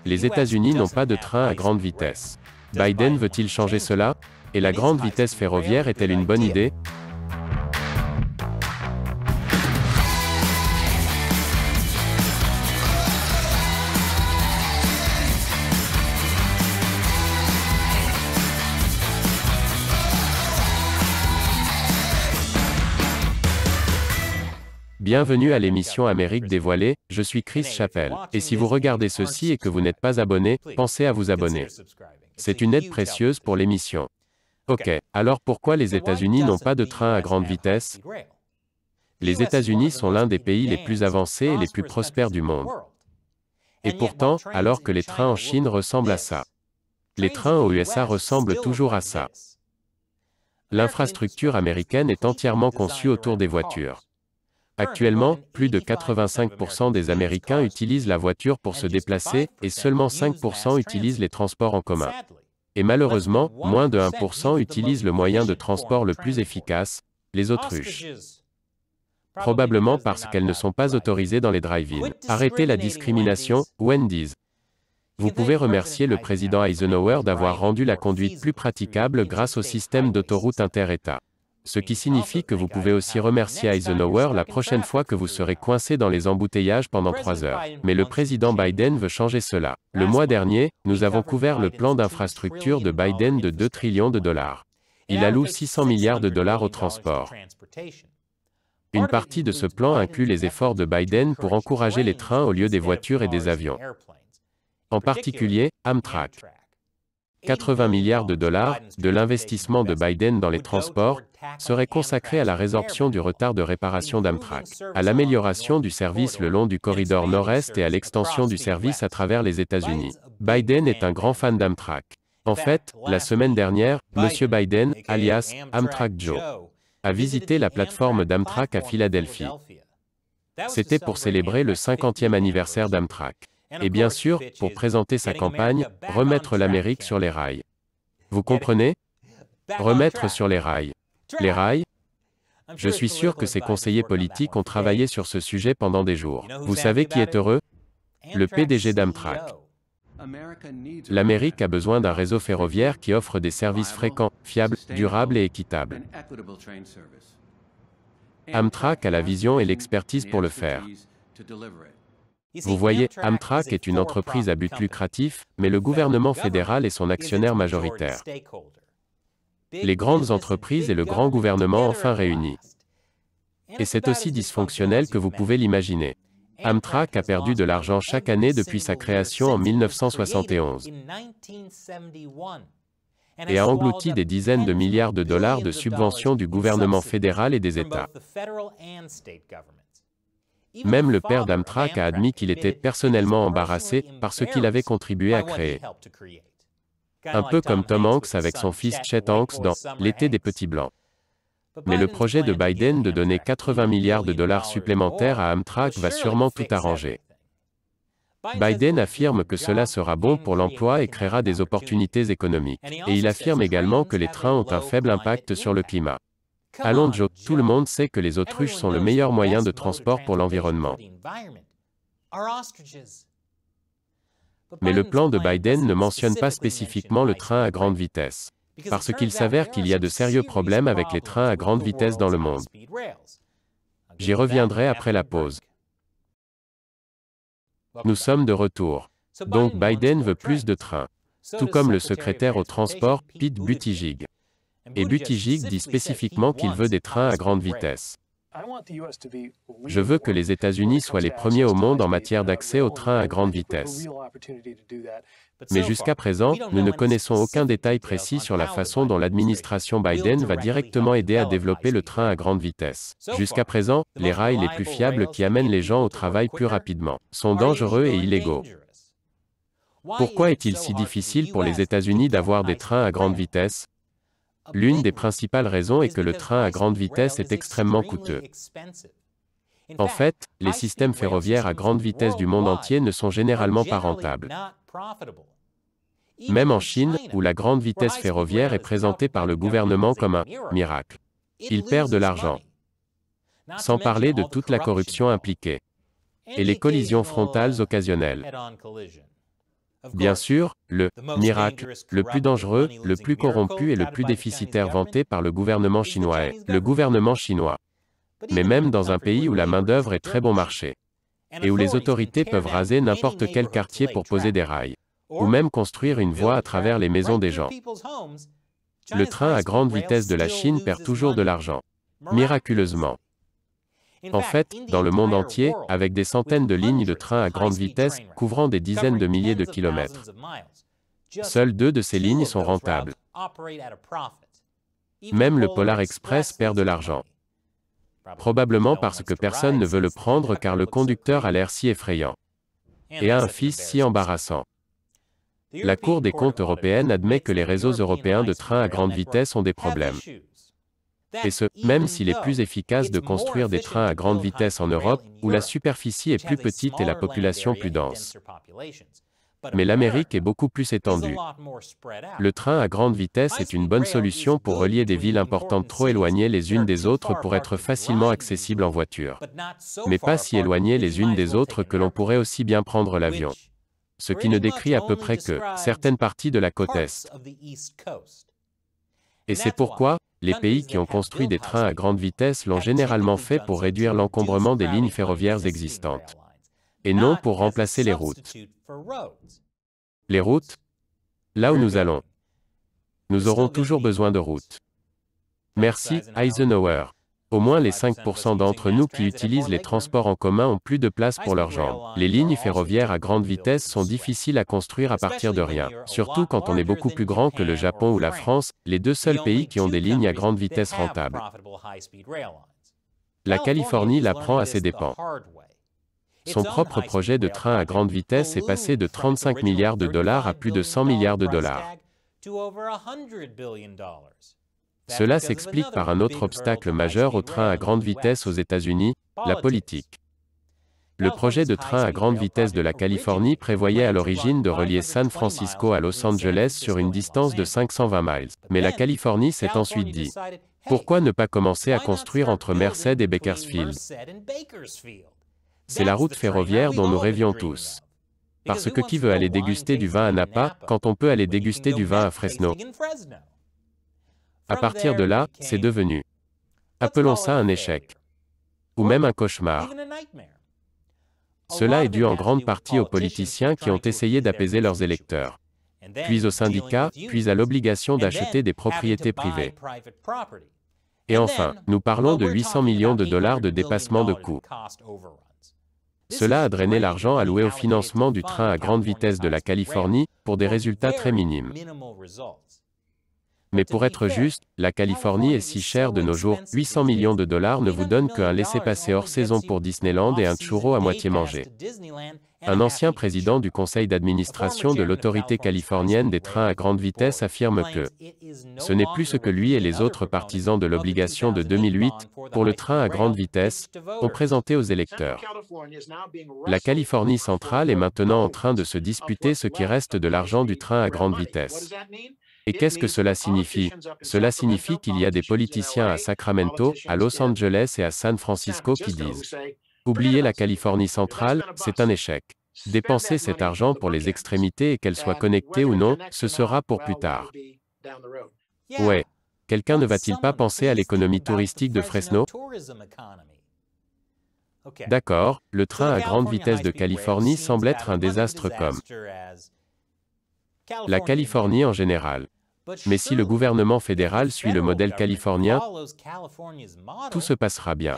Les États-Unis n'ont pas de train à grande vitesse. Biden veut-il changer cela? Et la grande vitesse ferroviaire est-elle une bonne idée? Bienvenue à l'émission Amérique dévoilée, je suis Chris Chappell, et si vous regardez ceci et que vous n'êtes pas abonné, pensez à vous abonner. C'est une aide précieuse pour l'émission. Ok, alors pourquoi les États-Unis n'ont pas de train à grande vitesse? Les États-Unis sont l'un des pays les plus avancés et les plus prospères du monde. Et pourtant, alors que les trains en Chine ressemblent à ça, les trains aux USA ressemblent toujours à ça. L'infrastructure américaine est entièrement conçue autour des voitures. Actuellement, plus de 85% des Américains utilisent la voiture pour se déplacer, et seulement 5% utilisent les transports en commun. Et malheureusement, moins de 1% utilisent le moyen de transport le plus efficace, les autruches. Probablement parce qu'elles ne sont pas autorisées dans les drive-in. Arrêtez la discrimination, Wendy's. Vous pouvez remercier le président Eisenhower d'avoir rendu la conduite plus praticable grâce au système d'autoroutes inter-États. Ce qui signifie que vous pouvez aussi remercier Eisenhower la prochaine fois que vous serez coincé dans les embouteillages pendant 3 heures. Mais le président Biden veut changer cela. Le mois dernier, nous avons couvert le plan d'infrastructure de Biden de 2 trillions de dollars. Il alloue 600 milliards de dollars au transport. Une partie de ce plan inclut les efforts de Biden pour encourager les trains au lieu des voitures et des avions. En particulier, Amtrak. 80 milliards de dollars, de l'investissement de Biden dans les transports, seraient consacrés à la résorption du retard de réparation d'Amtrak, à l'amélioration du service le long du corridor nord-est et à l'extension du service à travers les États-Unis. Biden est un grand fan d'Amtrak. En fait, la semaine dernière, M. Biden, alias Amtrak Joe, a visité la plateforme d'Amtrak à Philadelphie. C'était pour célébrer le 50e anniversaire d'Amtrak. Et bien sûr, pour présenter sa campagne, remettre l'Amérique sur les rails. Vous comprenez? Remettre sur les rails. Les rails? Je suis sûr que ses conseillers politiques ont travaillé sur ce sujet pendant des jours. Vous savez qui est heureux? Le PDG d'Amtrak. L'Amérique a besoin d'un réseau ferroviaire qui offre des services fréquents, fiables, durables et équitables. Amtrak a la vision et l'expertise pour le faire. Vous voyez, Amtrak est une entreprise à but lucratif, mais le gouvernement fédéral est son actionnaire majoritaire. Les grandes entreprises et le grand gouvernement enfin réunis. Et c'est aussi dysfonctionnel que vous pouvez l'imaginer. Amtrak a perdu de l'argent chaque année depuis sa création en 1971. Et a englouti des dizaines de milliards de dollars de subventions du gouvernement fédéral et des États. Même le père d'Amtrak a admis qu'il était personnellement embarrassé par ce qu'il avait contribué à créer. Un peu comme Tom Hanks avec son fils Chet Hanks dans L'été des petits blancs. Mais le projet de Biden de donner 80 milliards de dollars supplémentaires à Amtrak va sûrement tout arranger. Biden affirme que cela sera bon pour l'emploi et créera des opportunités économiques. Et il affirme également que les trains ont un faible impact sur le climat. Allons Joe, tout le monde sait que les autruches sont le meilleur moyen de transport pour l'environnement. Mais le plan de Biden ne mentionne pas spécifiquement le train à grande vitesse. Parce qu'il s'avère qu'il y a de sérieux problèmes avec les trains à grande vitesse dans le monde. J'y reviendrai après la pause. Nous sommes de retour. Donc Biden veut plus de trains. Tout comme le secrétaire au transport, Pete Buttigieg. Et Buttigieg dit spécifiquement qu'il veut des trains à grande vitesse. Je veux que les États-Unis soient les premiers au monde en matière d'accès aux trains à grande vitesse. Mais jusqu'à présent, nous ne connaissons aucun détail précis sur la façon dont l'administration Biden va directement aider à développer le train à grande vitesse. Jusqu'à présent, les rails les plus fiables qui amènent les gens au travail plus rapidement sont dangereux et illégaux. Pourquoi est-il si difficile pour les États-Unis d'avoir des trains à grande vitesse? L'une des principales raisons est que le train à grande vitesse est extrêmement coûteux. En fait, les systèmes ferroviaires à grande vitesse du monde entier ne sont généralement pas rentables. Même en Chine, où la grande vitesse ferroviaire est présentée par le gouvernement comme un miracle. Ils perdent de l'argent. Sans parler de toute la corruption impliquée. Et les collisions frontales occasionnelles. Bien sûr, le miracle, le plus dangereux, le plus corrompu et le plus déficitaire vanté par le gouvernement chinois est le gouvernement chinois. Mais même dans un pays où la main-d'œuvre est très bon marché, et où les autorités peuvent raser n'importe quel quartier pour poser des rails, ou même construire une voie à travers les maisons des gens, le train à grande vitesse de la Chine perd toujours de l'argent. Miraculeusement. En fait, dans le monde entier, avec des centaines de lignes de train à grande vitesse couvrant des dizaines de milliers de kilomètres, seules 2 de ces lignes sont rentables. Même le Polar Express perd de l'argent. Probablement parce que personne ne veut le prendre car le conducteur a l'air si effrayant et a un fils si embarrassant. La Cour des comptes européenne admet que les réseaux européens de trains à grande vitesse ont des problèmes. Et ce, même s'il est plus efficace de construire des trains à grande vitesse en Europe, où la superficie est plus petite et la population plus dense. Mais l'Amérique est beaucoup plus étendue. Le train à grande vitesse est une bonne solution pour relier des villes importantes trop éloignées les unes des autres pour être facilement accessibles en voiture. Mais pas si éloignées les unes des autres que l'on pourrait aussi bien prendre l'avion. Ce qui ne décrit à peu près que certaines parties de la côte Est. Et c'est pourquoi, les pays qui ont construit des trains à grande vitesse l'ont généralement fait pour réduire l'encombrement des lignes ferroviaires existantes, et non pour remplacer les routes. Les routes? Là où nous allons. Nous aurons toujours besoin de routes. Merci, Eisenhower. Au moins les 5% d'entre nous qui utilisent les transports en commun ont plus de place pour leurs jambes. Les lignes ferroviaires à grande vitesse sont difficiles à construire à partir de rien. Surtout quand on est beaucoup plus grand que le Japon ou la France, les 2 seuls pays qui ont des lignes à grande vitesse rentables. La Californie l'apprend à ses dépens. Son propre projet de train à grande vitesse est passé de 35 milliards de dollars à plus de 100 milliards de dollars. Cela s'explique par un autre obstacle majeur au train à grande vitesse aux États-Unis, la politique. Le projet de train à grande vitesse de la Californie prévoyait à l'origine de relier San Francisco à Los Angeles sur une distance de 520 miles. Mais la Californie s'est ensuite dit, pourquoi ne pas commencer à construire entre Merced et Bakersfield? C'est la route ferroviaire dont nous rêvions tous. Parce que qui veut aller déguster du vin à Napa, quand on peut aller déguster du vin à Fresno? À partir de là, c'est devenu. Appelons ça un échec. Ou même un cauchemar. Cela est dû en grande partie aux politiciens qui ont essayé d'apaiser leurs électeurs. Puis aux syndicats, puis à l'obligation d'acheter des propriétés privées. Et enfin, nous parlons de 800 millions de dollars de dépassement de coûts. Cela a drainé l'argent alloué au financement du train à grande vitesse de la Californie, pour des résultats très minimes. Mais pour être juste, la Californie est si chère de nos jours, 800 millions de dollars ne vous donnent qu'un laissez-passer hors saison pour Disneyland et un churro à moitié mangé. Un ancien président du conseil d'administration de l'autorité californienne des trains à grande vitesse affirme que ce n'est plus ce que lui et les autres partisans de l'obligation de 2008, pour le train à grande vitesse, ont présenté aux électeurs. La Californie centrale est maintenant en train de se disputer ce qui reste de l'argent du train à grande vitesse. Et qu'est-ce que cela signifie? Cela signifie qu'il y a des politiciens à Sacramento, à Los Angeles et à San Francisco qui disent « Oubliez la Californie centrale, c'est un échec. Dépensez cet argent pour les extrémités et qu'elles soient connectées ou non, ce sera pour plus tard. » Ouais. Quelqu'un ne va-t-il pas penser à l'économie touristique de Fresno? D'accord, le train à grande vitesse de Californie semble être un désastre comme la Californie en général. Mais si le gouvernement fédéral suit le modèle californien, tout se passera bien.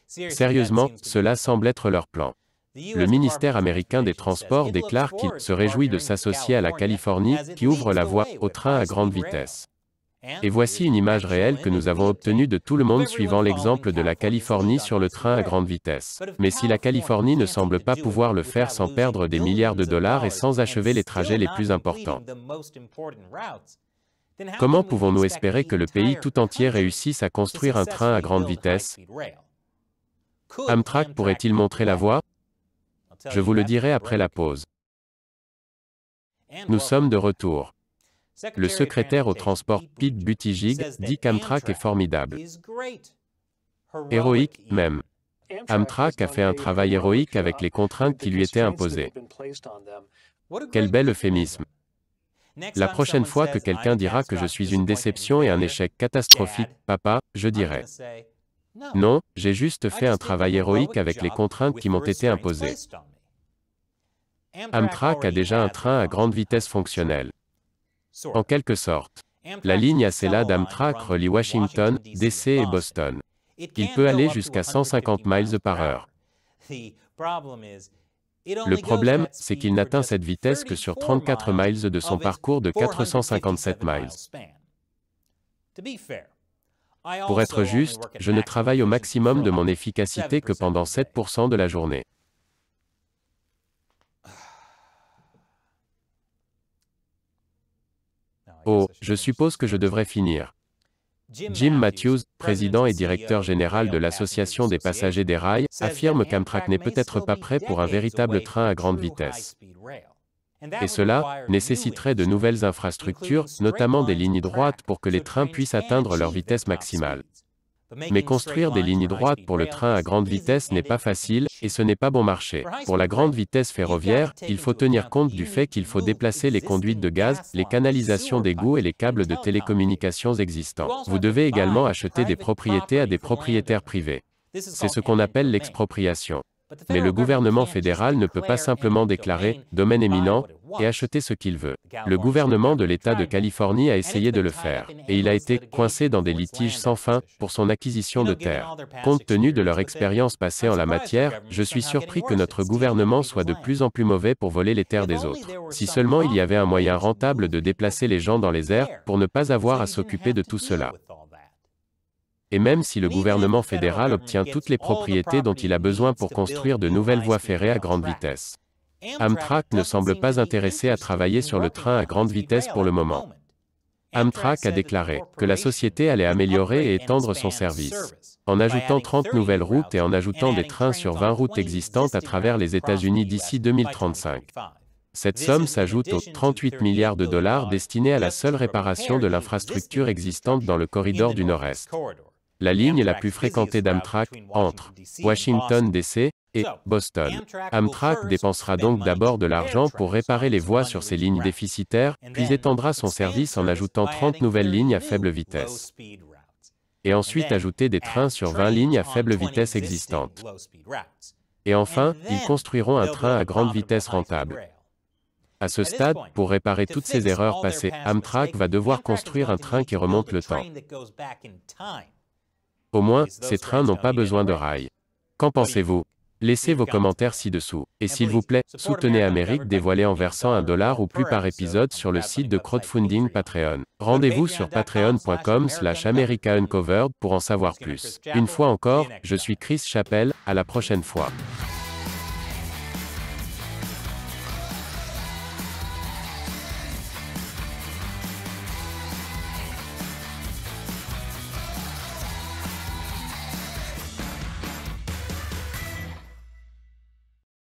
Sérieusement, cela semble être leur plan. Le ministère américain des Transports déclare qu'il se réjouit de s'associer à la Californie, qui ouvre la voie au train à grande vitesse. Et voici une image réelle que nous avons obtenue de tout le monde suivant l'exemple de la Californie sur le train à grande vitesse. Mais si la Californie ne semble pas pouvoir le faire sans perdre des milliards de dollars et sans achever les trajets les plus importants, comment pouvons-nous espérer que le pays tout entier réussisse à construire un train à grande vitesse? Amtrak pourrait-il montrer la voie? Je vous le dirai après la pause. Nous sommes de retour. Le secrétaire au transport, Pete Buttigieg, dit qu'Amtrak est formidable. Héroïque, même. Amtrak a fait un travail héroïque avec les contraintes qui lui étaient imposées. Quel bel euphémisme. La prochaine fois que quelqu'un dira que je suis une déception et un échec catastrophique, papa, je dirai: non, j'ai juste fait un travail héroïque avec les contraintes qui m'ont été imposées. Amtrak a déjà un train à grande vitesse fonctionnel. En quelque sorte, la ligne ACLA d'Amtrak relie Washington, D.C. et Boston. Il peut aller jusqu'à 150 miles par heure. Le problème, c'est qu'il n'atteint cette vitesse que sur 34 miles de son parcours de 457 miles. Pour être juste, je ne travaille au maximum de mon efficacité que pendant 7% de la journée. Oh, je suppose que je devrais finir. Jim Matthews, président et directeur général de l'Association des passagers des rails, affirme qu'Amtrak n'est peut-être pas prêt pour un véritable train à grande vitesse. Et cela nécessiterait de nouvelles infrastructures, notamment des lignes droites pour que les trains puissent atteindre leur vitesse maximale. Mais construire des lignes droites pour le train à grande vitesse n'est pas facile, et ce n'est pas bon marché. Pour la grande vitesse ferroviaire, il faut tenir compte du fait qu'il faut déplacer les conduites de gaz, les canalisations d'égouts et les câbles de télécommunications existants. Vous devez également acheter des propriétés à des propriétaires privés. C'est ce qu'on appelle l'expropriation. Mais le gouvernement fédéral ne peut pas simplement déclarer « domaine éminent » et acheter ce qu'il veut. Le gouvernement de l'État de Californie a essayé de le faire, et il a été coincé dans des litiges sans fin pour son acquisition de terres. Compte tenu de leur expérience passée en la matière, je suis surpris que notre gouvernement soit de plus en plus mauvais pour voler les terres des autres. Si seulement il y avait un moyen rentable de déplacer les gens dans les airs, pour ne pas avoir à s'occuper de tout cela. Et même si le gouvernement fédéral obtient toutes les propriétés dont il a besoin pour construire de nouvelles voies ferrées à grande vitesse. Amtrak ne semble pas intéressé à travailler sur le train à grande vitesse pour le moment. Amtrak a déclaré que la société allait améliorer et étendre son service, en ajoutant 30 nouvelles routes et en ajoutant des trains sur 20 routes existantes à travers les États-Unis d'ici 2035. Cette somme s'ajoute aux 38 milliards de dollars destinés à la seule réparation de l'infrastructure existante dans le corridor du Nord-Est. La ligne la plus fréquentée d'Amtrak, entre Washington, D.C. et Boston. Amtrak dépensera donc d'abord de l'argent pour réparer les voies sur ces lignes déficitaires, puis étendra son service en ajoutant 30 nouvelles lignes à faible vitesse. Et ensuite ajouter des trains sur 20 lignes à faible vitesse existantes. Et enfin, ils construiront un train à grande vitesse rentable. À ce stade, pour réparer toutes ces erreurs passées, Amtrak va devoir construire un train qui remonte le temps. Au moins, ces trains n'ont pas besoin de rails. Qu'en pensez-vous? Laissez vos commentaires ci-dessous. Et s'il vous plaît, soutenez Amérique dévoilée en versant $1 ou plus par épisode sur le site de crowdfunding Patreon. Rendez-vous sur patreon.com/americauncovered pour en savoir plus. Une fois encore, je suis Chris Chappell, à la prochaine fois.